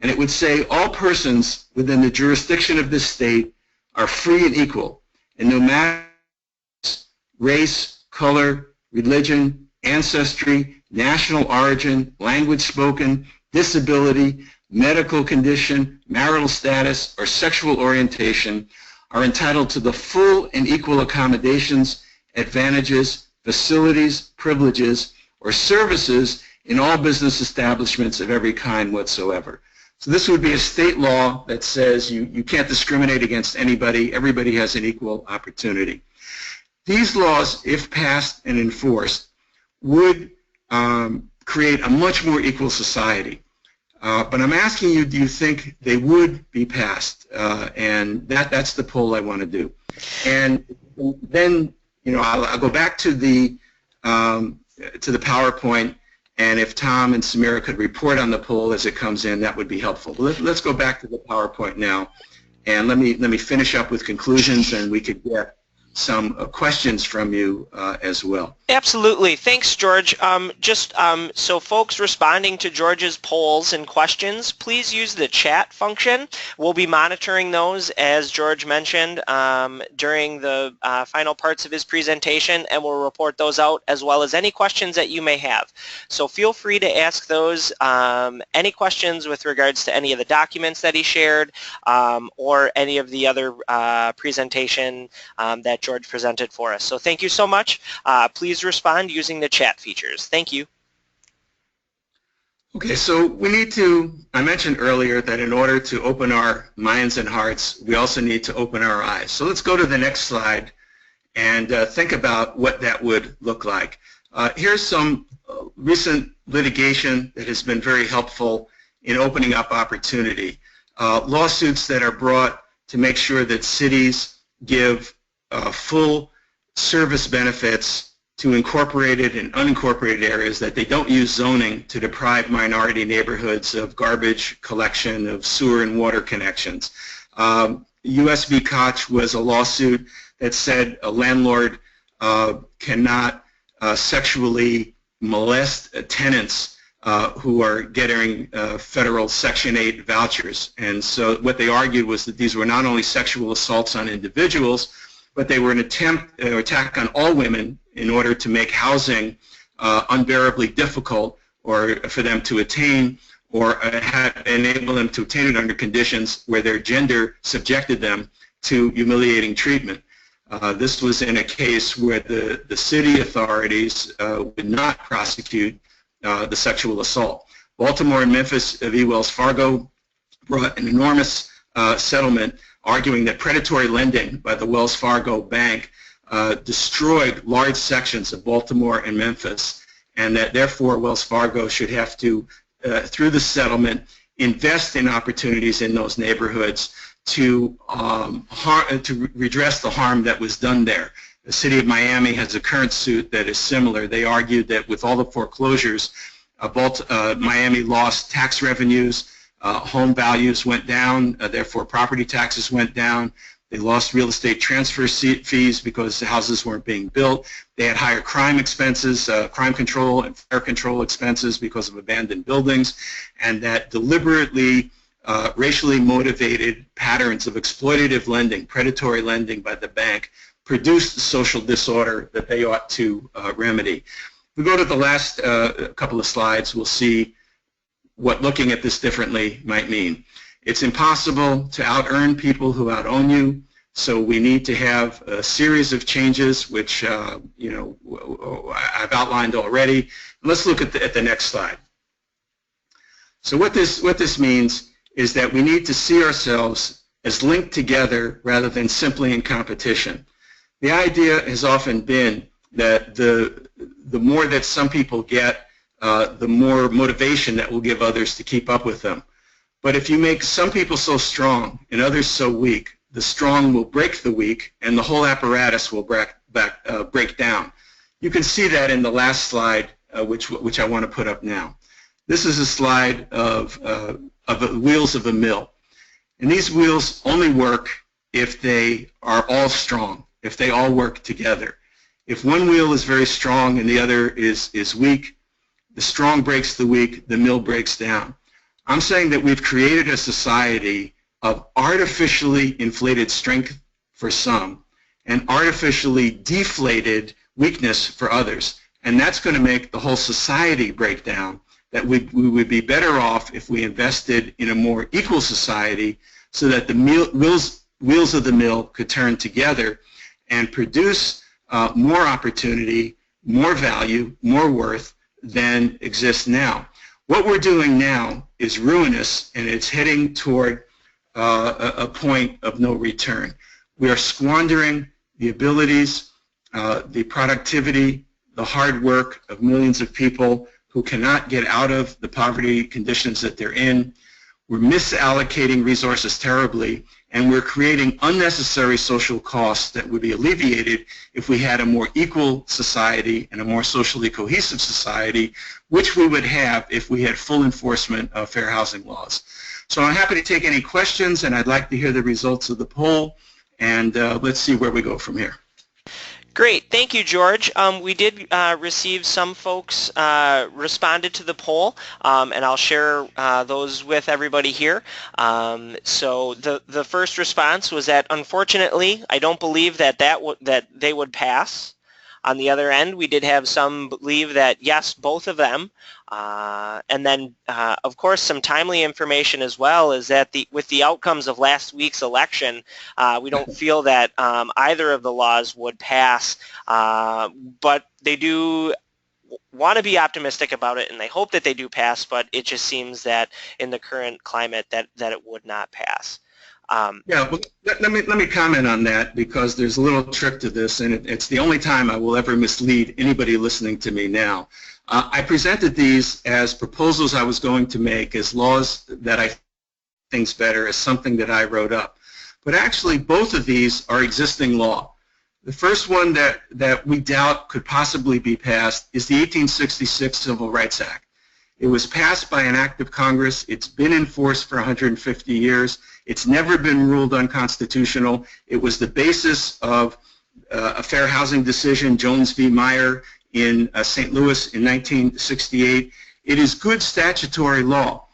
And it would say all persons within the jurisdiction of this state are free and equal, and no matter race, color, religion, ancestry, national origin, language spoken, disability, medical condition, marital status, or sexual orientation, are entitled to the full and equal accommodations, advantages, facilities, privileges, or services in all business establishments of every kind whatsoever. So this would be a state law that says you can't discriminate against anybody. Everybody has an equal opportunity. These laws, if passed and enforced, would create a much more equal society. But I'm asking you, do you think they would be passed? And that's the poll I want to do. And then, I'll go back to the PowerPoint, and if Tom and Samira could report on the poll as it comes in, that would be helpful. Let's go back to the PowerPoint now, and let me finish up with conclusions, and we could get some questions from you as well. Absolutely. Thanks, George. So folks responding to George's polls and questions, please use the chat function. We'll be monitoring those, as George mentioned, during the final parts of his presentation, and we'll report those out as well as any questions that you may have. So feel free to ask those, any questions with regards to any of the documents that he shared or any of the other presentation that George presented for us. So thank you so much. Please respond using the chat features. Thank you. Okay, so we need to, I mentioned earlier that in order to open our minds and hearts, we also need to open our eyes. So let's go to the next slide and think about what that would look like. Here's some recent litigation that has been very helpful in opening up opportunity. Lawsuits that are brought to make sure that cities give full service benefits to incorporated and unincorporated areas, that they don't use zoning to deprive minority neighborhoods of garbage collection, of sewer and water connections. US v. Koch was a lawsuit that said a landlord cannot sexually molest tenants who are getting federal Section 8 vouchers. And so what they argued was that these were not only sexual assaults on individuals, but they were an attempt or attack on all women in order to make housing unbearably difficult or for them to attain, or enable them to obtain it under conditions where their gender subjected them to humiliating treatment. This was in a case where the city authorities would not prosecute the sexual assault. Baltimore and Memphis v. Wells Fargo brought an enormous settlement arguing that predatory lending by the Wells Fargo Bank destroyed large sections of Baltimore and Memphis, and that therefore Wells Fargo should have to, through the settlement, invest in opportunities in those neighborhoods to redress the harm that was done there. The city of Miami has a current suit that is similar. They argued that with all the foreclosures, Miami lost tax revenues, home values went down, therefore property taxes went down. They lost real estate transfer fees because the houses weren't being built. They had higher crime expenses, crime control and fire control expenses because of abandoned buildings, and that deliberately racially motivated patterns of exploitative lending, predatory lending by the bank, produced the social disorder that they ought to remedy. If we go to the last couple of slides, we'll see what looking at this differently might mean. It's impossible to out-earn people who out-own you, so we need to have a series of changes, which I've outlined already. Let's look at the next slide. So what this means is that we need to see ourselves as linked together rather than simply in competition. The idea has often been that the more that some people get, the more motivation that will give others to keep up with them. But if you make some people so strong and others so weak, the strong will break the weak and the whole apparatus will break down. You can see that in the last slide, which I want to put up now. This is a slide of the wheels of a mill. And these wheels only work if they are all strong, if they all work together. If one wheel is very strong and the other is weak, the strong breaks the weak, the mill breaks down. I'm saying that we've created a society of artificially inflated strength for some and artificially deflated weakness for others. And that's going to make the whole society break down, that we would be better off if we invested in a more equal society so that the wheels of the mill could turn together and produce more opportunity, more value, more worth than exists now. What we're doing now is ruinous, and it's heading toward a point of no return. We are squandering the abilities, the productivity, the hard work of millions of people who cannot get out of the poverty conditions that they're in. We're misallocating resources terribly, and we're creating unnecessary social costs that would be alleviated if we had a more equal society and a more socially cohesive society, which we would have if we had full enforcement of fair housing laws. So I'm happy to take any questions, and I'd like to hear the results of the poll, and let's see where we go from here. Great, thank you, George. We did receive some folks responded to the poll, and I'll share those with everybody here. So the first response was that, unfortunately, I don't believe that they would pass. On the other end, we did have some believe that yes, both of them. And then, of course, some timely information as well is that with the outcomes of last week's election, we don't feel that either of the laws would pass, but they do want to be optimistic about it, and they hope that they do pass, but it just seems that in the current climate that it would not pass. Yeah, well, let me comment on that, because there's a little trick to this, and it's the only time I will ever mislead anybody listening to me now. I presented these as proposals I was going to make, as laws that I think's better, as something that I wrote up. But actually, both of these are existing law. The first one that we doubt could possibly be passed is the 1866 Civil Rights Act. It was passed by an act of Congress. It's been in force for 150 years. It's never been ruled unconstitutional. It was the basis of a fair housing decision, Jones v. Meyer, in St. Louis in 1968. It is good statutory law.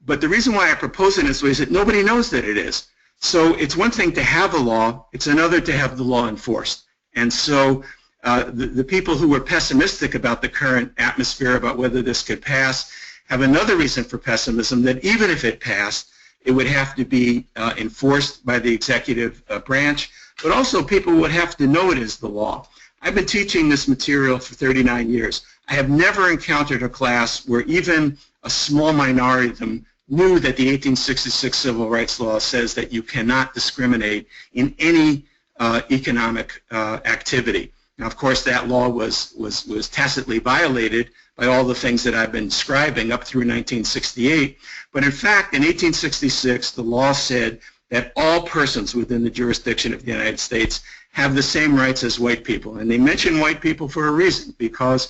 But the reason why I propose it in this way is that nobody knows that it is. So it's one thing to have a law. It's another to have the law enforced. And so the people who were pessimistic about the current atmosphere, about whether this could pass, have another reason for pessimism, that even if it passed, it would have to be enforced by the executive branch, but also people would have to know it is the law. I've been teaching this material for 39 years. I have never encountered a class where even a small minority of them knew that the 1866 Civil Rights Law says that you cannot discriminate in any economic activity. Now, of course, that law was tacitly violated by all the things that I've been describing up through 1968. But in fact, in 1866, the law said that all persons within the jurisdiction of the United States have the same rights as white people. And they mention white people for a reason, because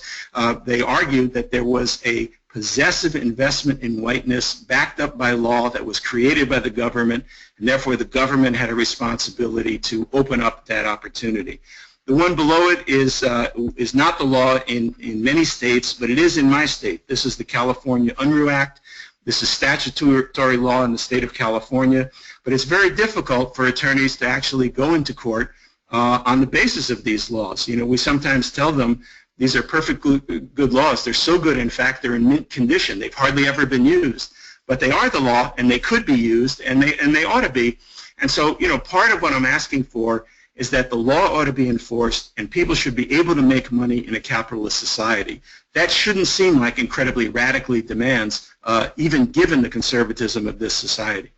they argued that there was a possessive investment in whiteness backed up by law that was created by the government, and therefore the government had a responsibility to open up that opportunity. The one below it is not the law in many states, but it is in my state. This is the California Unruh Act. This is statutory law in the state of California, but it's very difficult for attorneys to actually go into court on the basis of these laws. You know, we sometimes tell them these are perfectly good laws. They're so good, in fact, they're in mint condition. They've hardly ever been used, but they are the law, and they could be used, and they ought to be. And so, you know, part of what I'm asking for is that the law ought to be enforced, and people should be able to make money in a capitalist society. That shouldn't seem like incredibly radically demands, even given the conservatism of this society.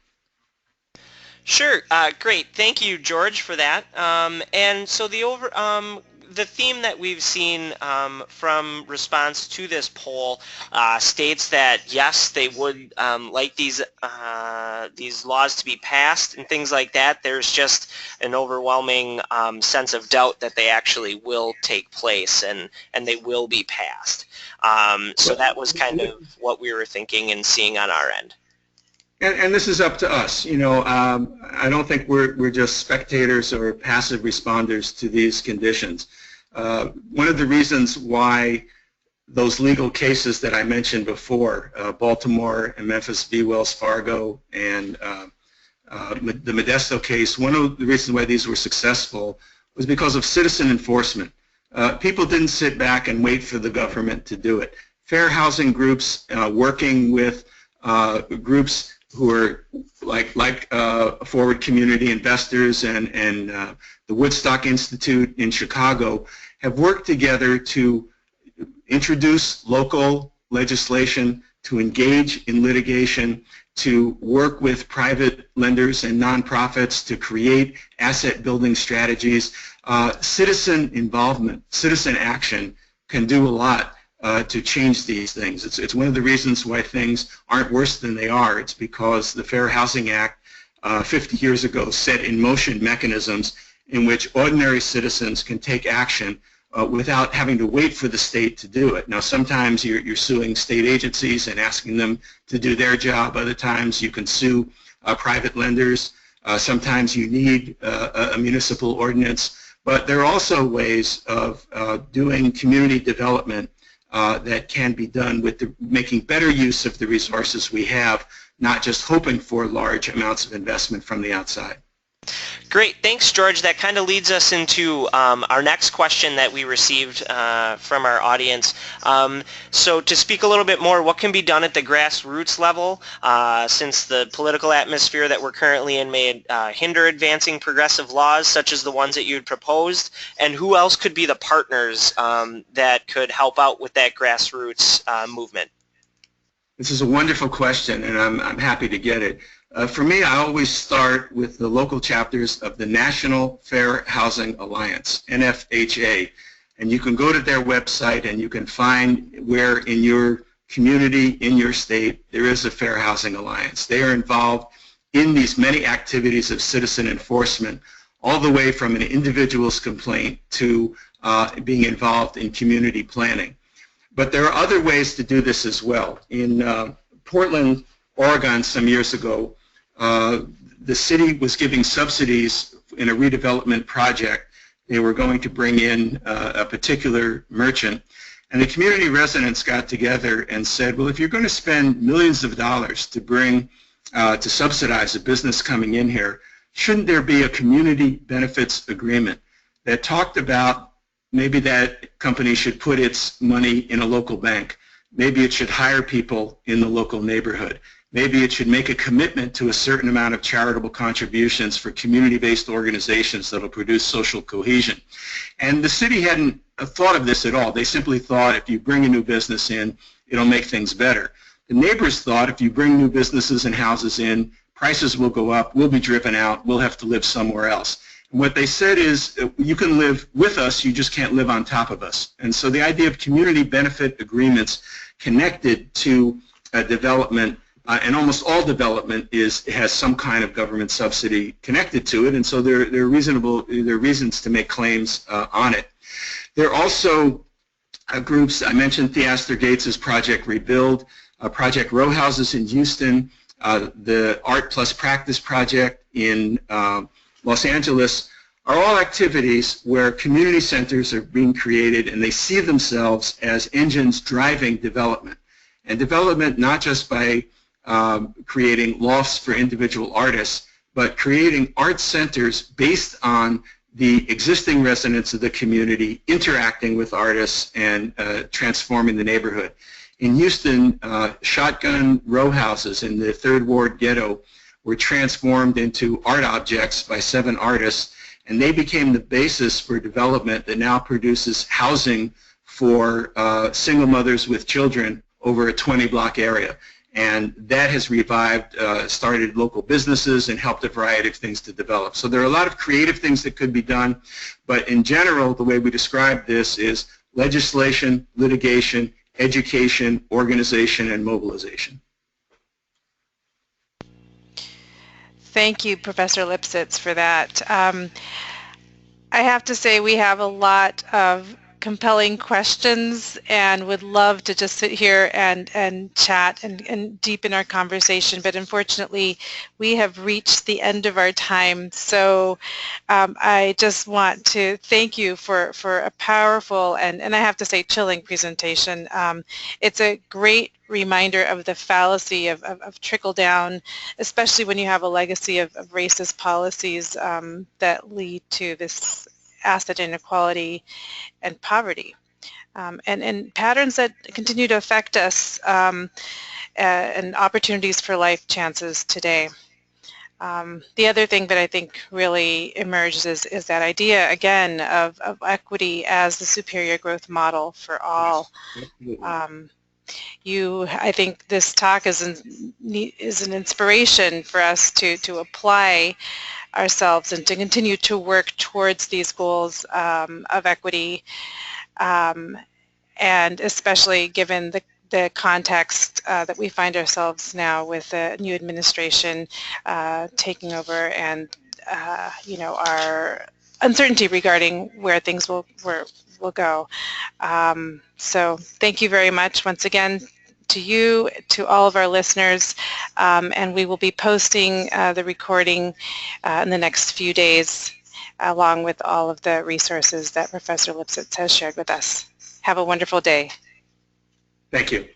Sure, great. Thank you, George, for that. And so the theme that we've seen from response to this poll states that yes, they would like these laws to be passed and things like that. There's just an overwhelming sense of doubt that they actually will take place and they will be passed. So that was kind of what we were thinking and seeing on our end. And this is up to us. You know, I don't think we're just spectators or passive responders to these conditions. One of the reasons why those legal cases that I mentioned before, Baltimore and Memphis v. Wells Fargo and the Modesto case, one of the reasons why these were successful was because of citizen enforcement. People didn't sit back and wait for the government to do it. Fair housing groups working with groups who are like Forward Community Investors and the Woodstock Institute in Chicago have worked together to introduce local legislation, to engage in litigation, to work with private lenders and nonprofits to create asset building strategies. Citizen involvement, citizen action can do a lot to change these things. It's one of the reasons why things aren't worse than they are. It's because the Fair Housing Act 50 years ago set in motion mechanisms in which ordinary citizens can take action without having to wait for the state to do it. Now, sometimes you're suing state agencies and asking them to do their job. Other times you can sue private lenders. Sometimes you need a municipal ordinance. But there are also ways of doing community development that can be done with making better use of the resources we have, not just hoping for large amounts of investment from the outside. Great, thanks George. That kind of leads us into our next question that we received from our audience. So to speak a little bit more, what can be done at the grassroots level since the political atmosphere that we're currently in may hinder advancing progressive laws such as the ones that you had proposed, and who else could be the partners that could help out with that grassroots movement? This is a wonderful question, and I'm happy to get it. For me, I always start with the local chapters of the National Fair Housing Alliance, NFHA, and you can go to their website and you can find where in your community, in your state, there is a Fair Housing Alliance. They are involved in these many activities of citizen enforcement, all the way from an individual's complaint to being involved in community planning. But there are other ways to do this as well. In Portland, Oregon, some years ago, the city was giving subsidies in a redevelopment project. They were going to bring in a particular merchant, and the community residents got together and said, well, if you're going to spend millions of dollars to bring, to subsidize a business coming in here, shouldn't there be a community benefits agreement that talked about maybe that company should put its money in a local bank, maybe it should hire people in the local neighborhood, maybe it should make a commitment to a certain amount of charitable contributions for community-based organizations that will produce social cohesion. And the city hadn't thought of this at all. They simply thought if you bring a new business in, it'll make things better. The neighbors thought if you bring new businesses and houses in, prices will go up, we'll be driven out, we'll have to live somewhere else. And what they said is, you can live with us, you just can't live on top of us. And so the idea of community benefit agreements connected to development, and almost all development has some kind of government subsidy connected to it, and so there are reasons to make claims on it. There are also groups, I mentioned Theaster Gates's Project Rebuild, Project Row Houses in Houston, the Art Plus Practice Project in Los Angeles, are all activities where community centers are being created and they see themselves as engines driving development. And development not just by creating lofts for individual artists, but creating art centers based on the existing residents of the community interacting with artists and transforming the neighborhood. In Houston, shotgun row houses in the Third Ward ghetto were transformed into art objects by 7 artists, and they became the basis for development that now produces housing for single mothers with children over a 20-block area. And that has revived, started local businesses and helped a variety of things to develop. So there are a lot of creative things that could be done, but in general, the way we describe this is legislation, litigation, education, organization, and mobilization. Thank you, Professor Lipsitz, for that. I have to say we have a lot of compelling questions and would love to just sit here and chat and deepen our conversation, but unfortunately we have reached the end of our time. So I just want to thank you for a powerful and I have to say chilling presentation. It's a great reminder of the fallacy of trickle down, especially when you have a legacy of racist policies that lead to this asset inequality and poverty, and patterns that continue to affect us, and opportunities for life chances today. The other thing that I think really emerges is that idea, again, of equity as the superior growth model for all. I think this talk is an inspiration for us to apply ourselves and to continue to work towards these goals of equity, and especially given the context that we find ourselves now with the new administration taking over, and our uncertainty regarding where things will go. So thank you very much once again to you, to all of our listeners, and we will be posting the recording in the next few days, along with all of the resources that Professor Lipsitz has shared with us. Have a wonderful day. Thank you.